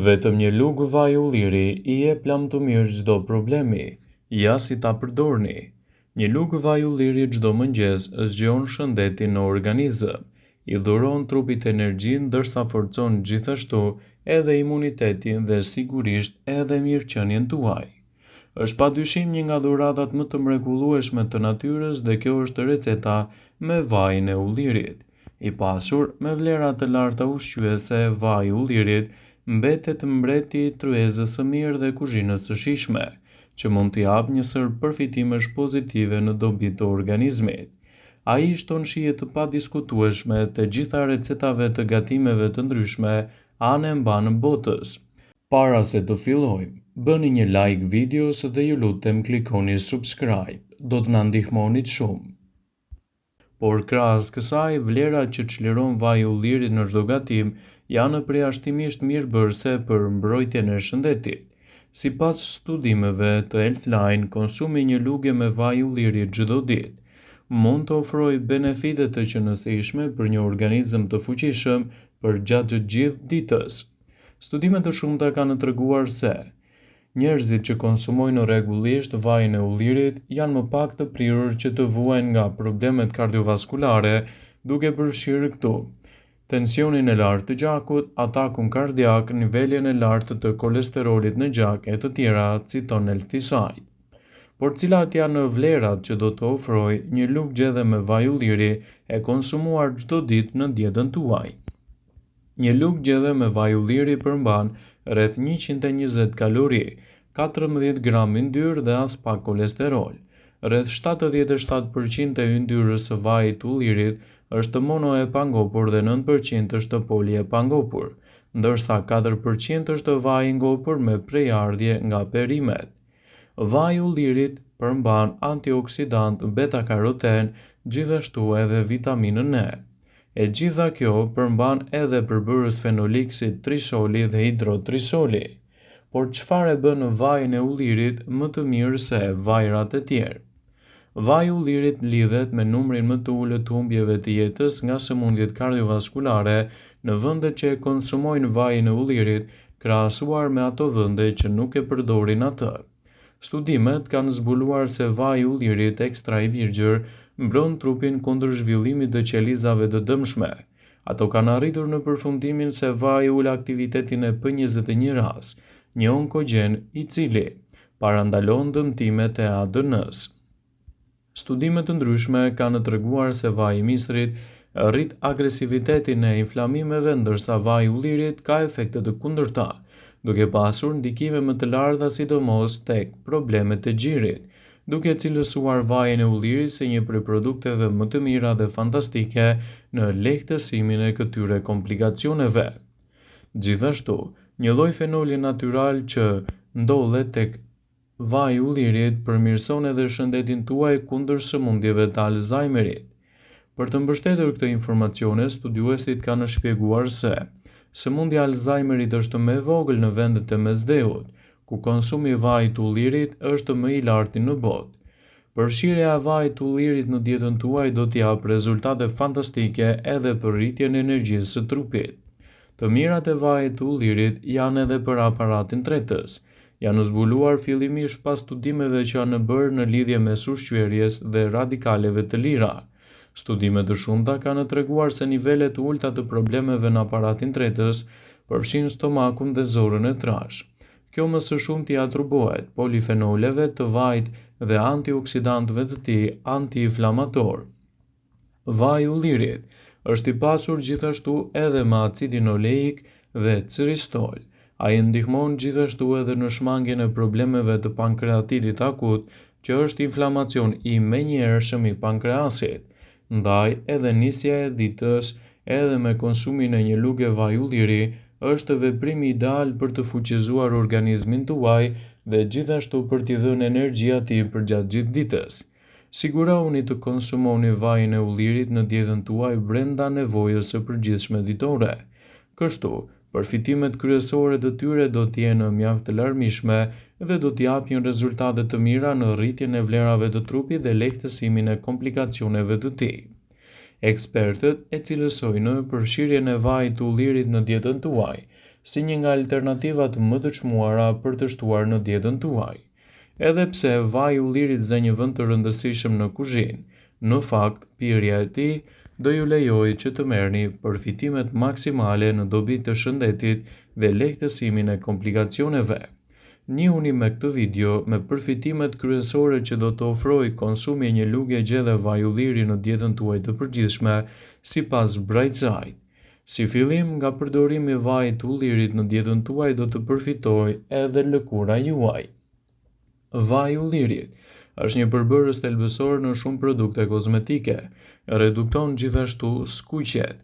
Vetëm një lugë vaj ulliri I jep lam të mirë çdo problemi, ja si ta përdorni. Një lugë vaj ulliri çdo mëngjes zgjon shëndetin në organizëm, I dhuron trupit energji ndërsa forcon gjithashtu edhe imunitetin dhe sigurisht edhe mirëqenien tuaj. Është padyshim një nga dhuratat më të mrekullueshme të natyrës dhe kjo është receta me vajin e ullirit. I pasur me vlera të larta ushqyese, vaji I ullirit mbetet mbreti I tryezës së mirë dhe kuzhinës së shijshme, që mund t'i japë një sër përfitimesh pozitive në dobi të organizmit. Ai shton shije të padiskutueshme të gjitha recetave të gatimeve të ndryshme anë e mbanë botës. Para se të fillojmë, bëni një like videos dhe ju lutem klikoni subscribe, do të na ndihmonit shumë. Por krahas kësaj, vlerat që çliron vaji I ullirit në çdo gatim janë përjashtimisht mirëbërëse për mbrojtjen e shëndetit. Sipas studimeve të Healthline, konsumi një lugë me vaj ulliri çdo ditë mund të ofrojë benefite të qëndrueshme për një organizëm të fuqishëm për gjatë gjithë ditës. Studime të shumta kanë treguar se njerëzit që konsumojnë rregullisht vajin e ullirit janë më pak të prirur që të vuajnë nga problemet kardiovaskulare, duke përfshirë këtu tensionin e lartë të gjakut, atakun kardiak, nivelin e lartë të kolesterolit në gjak e të tjera, citon Healthside. Por cilat janë vlerat që do të ofrojë një lugë gjedhe me vaj ulliri e konsumuar çdo ditë në dietën tuaj? Një lugë gjedhe me vaj ulliri përmban rreth 120 kalori, 14 gram yndyrë dhe as pak kolesterol. Rreth 77% e yndyrës së vajit të ullirit është mono e pangopur dhe 9% është poli e pangopur, ndërsa 4% është vaj I ngopur me prejardhje nga perimet. Vaji I ullirit përmban antioksidant beta-karoten, gjithashtu edhe vitaminën E. E gjitha kjo përmban edhe përbërës fenolik si trisoli dhe hidrotrisoli. Por çfarë e bën vajin e ullirit më të mirë se vajrat e tjerë? Vaji I ullirit lidhet me numrin më të ulët të humbjeve të jetës nga sëmundjet kardiovaskulare në vendet që e konsumojnë vajin e ullirit krahasuar me ato vende që nuk e përdorin atë. Studimet kanë zbuluar se vaji I ullirit ekstra I virgjër mbron trupin kundër zhvillimit të qelizave të dëmshme. Ato kanë arritur në përfundimin se vaji ul aktivitetin e P21-ras, një onkogjen I cili parandalon dëmtimet e ADN-s. Studime të ndryshme kanë treguar se vaji I misrit rrit agresivitetin e inflamimeve ndërsa vaji I ullirit ka efekte të kundërta, duke pasur ndikime më të larta sidomos tek problemet e gjirit, duke cilësuar vajin e ullirit si një prej produkteve më të mira dhe fantastike në lehtësimin e këtyre komplikacioneve. Gjithashtu, një lloj fenoli natyral që ndodhet tek vaji I ullirit përmirëson edhe shëndetin tuaj kundër sëmundjeve të Alzheimerit. Për të mbështetur këtë informacione, studiuesit kanë shpjeguar se sëmundja e Alzheimerit është më e vogël në vendet e Mesdheut, ku konsumi I vajit të ullirit është më I larti në botë. Përfshirja e vajit të ullirit në dietën tuaj do t'i japë rezultate fantastike edhe për rritjen e energjisë së trupit. Të mirat e vajit të ullirit janë edhe për aparatin tretës. Janë zbuluar fillimisht pas studimeve që janë bërë në lidhje mes ushqyerjes dhe radikaleve të lira. Studime të shumta kanë treguar se nivelet të ulta të problemeve në aparatin tretës përfshin stomakun dhe zorën e trashë. Kjo më së shumti atribuohet polifenoleve të vajit dhe antioksidantëve të tij antiinflamator. Vaji I ullirit është I pasur gjithashtu edhe me acidin oleik dhe xylitol. Ai ndihmon gjithashtu edhe në shmangjen e problemeve të pankreatitit akut, që është inflamacion I menjëhershëm I pankreasit. Ndaj edhe nisja e ditës edhe me konsumin e një lugë vaji ulliri është veprimi ideal për të fuqizuar organizmin tuaj dhe gjithashtu për t'i dhënë energji atij përgjatë gjithë ditës. Sigurohuni të konsumoni vajin e ullirit në dietën tuaj brenda nevojës së përgjithshme ditore. Kështu, përfitimet kryesore të tyre do të jenë mjaft të larmishme dhe do të japin rezultate të mira në rritjen e vlerave të trupit dhe lehtësimin e komplikacioneve të tij. Ekspertët e cilësojnë përfshirjen e vajit të ullirit në dietën tuaj si një nga alternativat më të çmuara për të shtuar në dietën tuaj. Edhe pse vaji i ullirit zë një vend të rëndësishëm në kuzhinë, në fakt, pirja e tij do ju lejojë që të merrni përfitimet maksimale në dobi të shëndetit dhe lehtësimin e komplikacioneve. Njihuni me këtë video me përfitimet kryesore që do të ofrojë konsumi i një lugje gjelle vaj ulliri në dietën tuaj të përgjithshme, sipas Bright Side. Si fillim, nga përdorimi i vajit të ullirit në dietën tuaj do të përfitojë edhe lëkura juaj. Vaji i ullirit është një përbërës thelbësor në shumë produkte kozmetike, redukton gjithashtu skuqjet,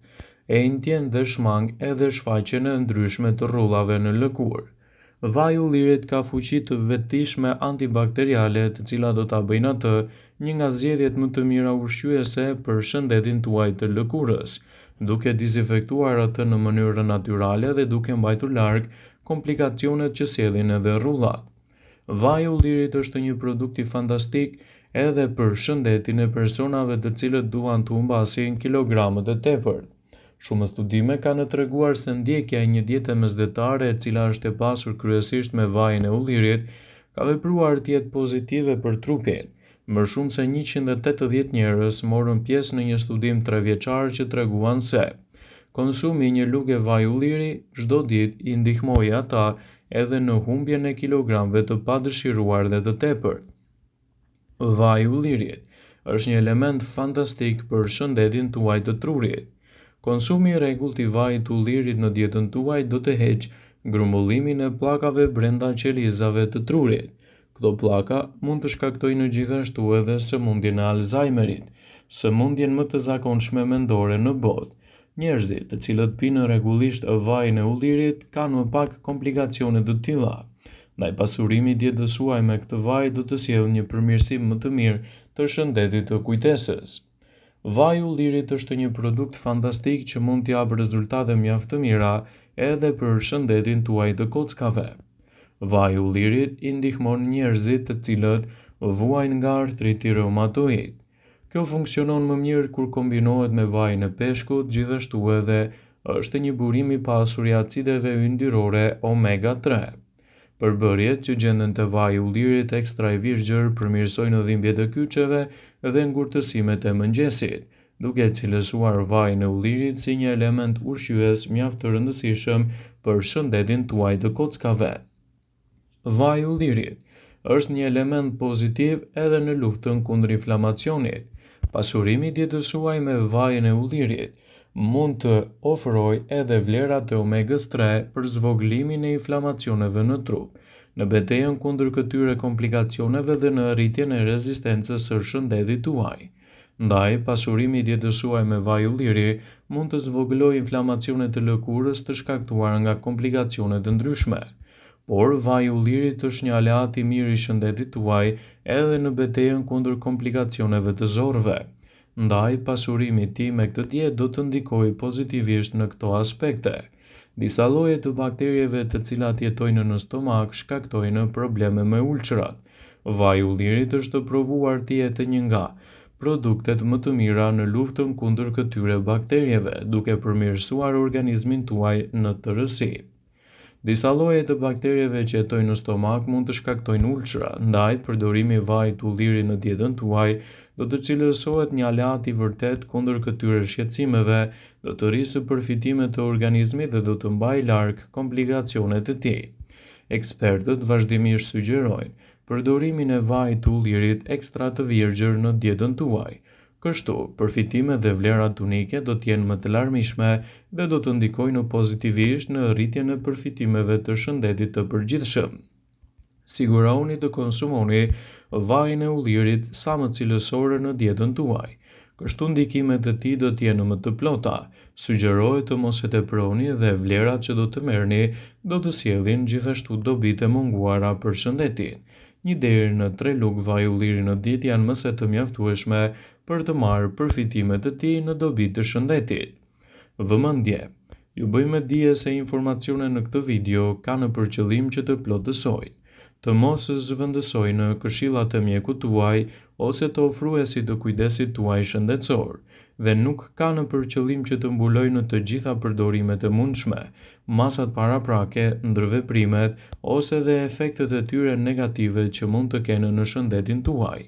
e intjen dhe shmang edhe shfaqjen e ndryshme të rrullave në lëkurë. Vaji i ullirit ka fuqi të vetëdijshme antibakteriale, të cilat do ta bëjnë atë një nga zgjedhjet më të mira ushqyese për shëndetin tuaj të lëkurës, duke dezinfektuar atë në mënyrë natyrale dhe duke mbajtur larg komplikacionet që sjellin edhe rrullat. Vaji i ullirit është një produkt i fantastik edhe për shëndetin e personave të cilët duan të humbasin kilogramë të tepërt. Shumë studime kanë treguar se ndjekja e një diete mesdhetare e cila është e pasur kryesisht me vajin e ullirit ka vepruar të jetë pozitive për trupin. Më shumë se 180 njerëz morën pjesë në një studim 3 vjeçar që treguan se konsumi i një lugë vaji ulliri çdo ditë i ndihmoi ata edhe në humbjen e kilogramëve të padëshiruar dhe të tepërt. Vaji i ullirit është një element fantastik për shëndetin tuaj të trurit. Konsumi i rregullt i vajit të ullirit në dietën tuaj do të heqë grumbullimin e pllakave brenda qelizave të trurit. Këto pllaka mund të shkaktojnë gjithashtu edhe sëmundjen e Alzheimerit, sëmundjen më të zakonshme mendore në botë. Njerëzit të cilët pinë rregullisht vajin e ullirit kanë më pak komplikacione të tilla. Ndaj pasurimi i dietës suaj me këtë vaj do të sjellë një përmirësim më të mirë të shëndetit të kujtesës. Vaji i ullirit është një produkt fantastik që mund të japë rezultate mjaft të mira edhe për shëndetin tuaj të kockave. Vaji i ullirit i ndihmon njerëzit të cilët vuajnë nga artriti reumatoid. Kjo funksionon më mirë kur kombinohet me vajin e peshkut, gjithashtu edhe është një burim i pasur i acideve yndyrore omega 3. Përbërjet që gjenden te vaji i ullirit ekstra i virgjër përmirësojnë dhimbjet e kyçeve dhe ngurtësimet e mëngjesit, duke cilësuar vajin e ullirit si një element ushqyes mjaft të rëndësishëm për shëndetin tuaj të kockave. Vaji i ullirit është një element pozitiv edhe në luftën kundër inflamacionit. Pasurimi i dietës suaj me vajin e ullirit mund të ofrojë edhe vlerat e omegës 3 për zvogëlimin e inflamacioneve në trup, në betejën kundër këtyre komplikacioneve dhe në rritjen e rezistencës së shëndetit tuaj. Ndaj, pasurimi i dietës suaj me vaj ulliri mund të zvogëlojë inflamacionet e lëkurës të shkaktuara nga komplikacione të ndryshme. Por vaji i ullirit është një aleat i mirë i shëndetit tuaj edhe në betejën kundër komplikacioneve të zorrve. Ndaj, pasurimi i tij me këtë dietë do të ndikojë pozitivisht në këto aspekte. Disa lloje të bakterieve të cilat jetojnë në stomak shkaktojnë probleme me ulçrat. Vaji i ullirit është provuar të jetë një nga produktet më të mira në luftën kundër këtyre bakterieve, duke përmirësuar organizmin tuaj në tërësi. Disa lloje të bakterieve që jetojnë në stomak mund të shkaktojnë ulçra, ndaj përdorimi i vajit të ullirit në dietën tuaj do të cilësohet një aleat i vërtet kundër këtyre shqetësimeve, do të rrisë përfitimet e organizmit dhe do të mbajë larg komplikacionet e tij. Ekspertët vazhdimisht sugjerojnë përdorimin e vajit të ullirit ekstra të virgjër në dietën tuaj. Kështu, përfitimet dhe vlerat unike do të jenë më të larmishme dhe do të ndikojnë pozitivisht në rritjen e përfitimeve të shëndetit të përgjithshëm. Sigurohuni të konsumoni vajin e ullirit sa më cilësore në dietën tuaj. Kështu ndikimet e tij do të jenë më të plota. Sugjerohet të mos e teproni dhe vlerat që do të merrni do të sjellin gjithashtu dobi të munguara për shëndetin. 1 deri në 3 lugë vaj ulliri në ditë janë më se të mjaftueshme për të marrë përfitimet e tij në dobi të shëndetit. Vëmendje. Ju bëjmë dije se informacionet në këtë video kanë për qëllim që të plotësojnë. të mos zëvendësoj në këshillat e mjekut tuaj ose të ofruesit të kujdesit tuaj shëndetësor, dhe nuk ka në për qëllim që të mbuloj në të gjitha përdorimet e mundshme, masat paraprake, ndërveprimet ose dhe efektet e tyre negative që mund të kenë në shëndetin tuaj.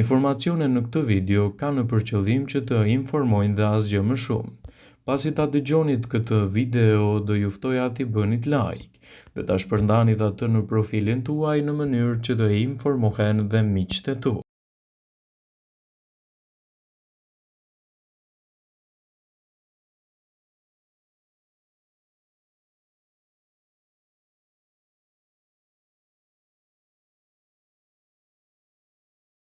Informacionet në këtë video kanë për qëllim që të informojnë dhe asgjë më shumë. Pasi ta dëgjonit këtë video, do ju ftoja t'i bënit like dhe ta shpërndanit atë në profilin tuaj në mënyrë që të informohen dhe miqtë e tu.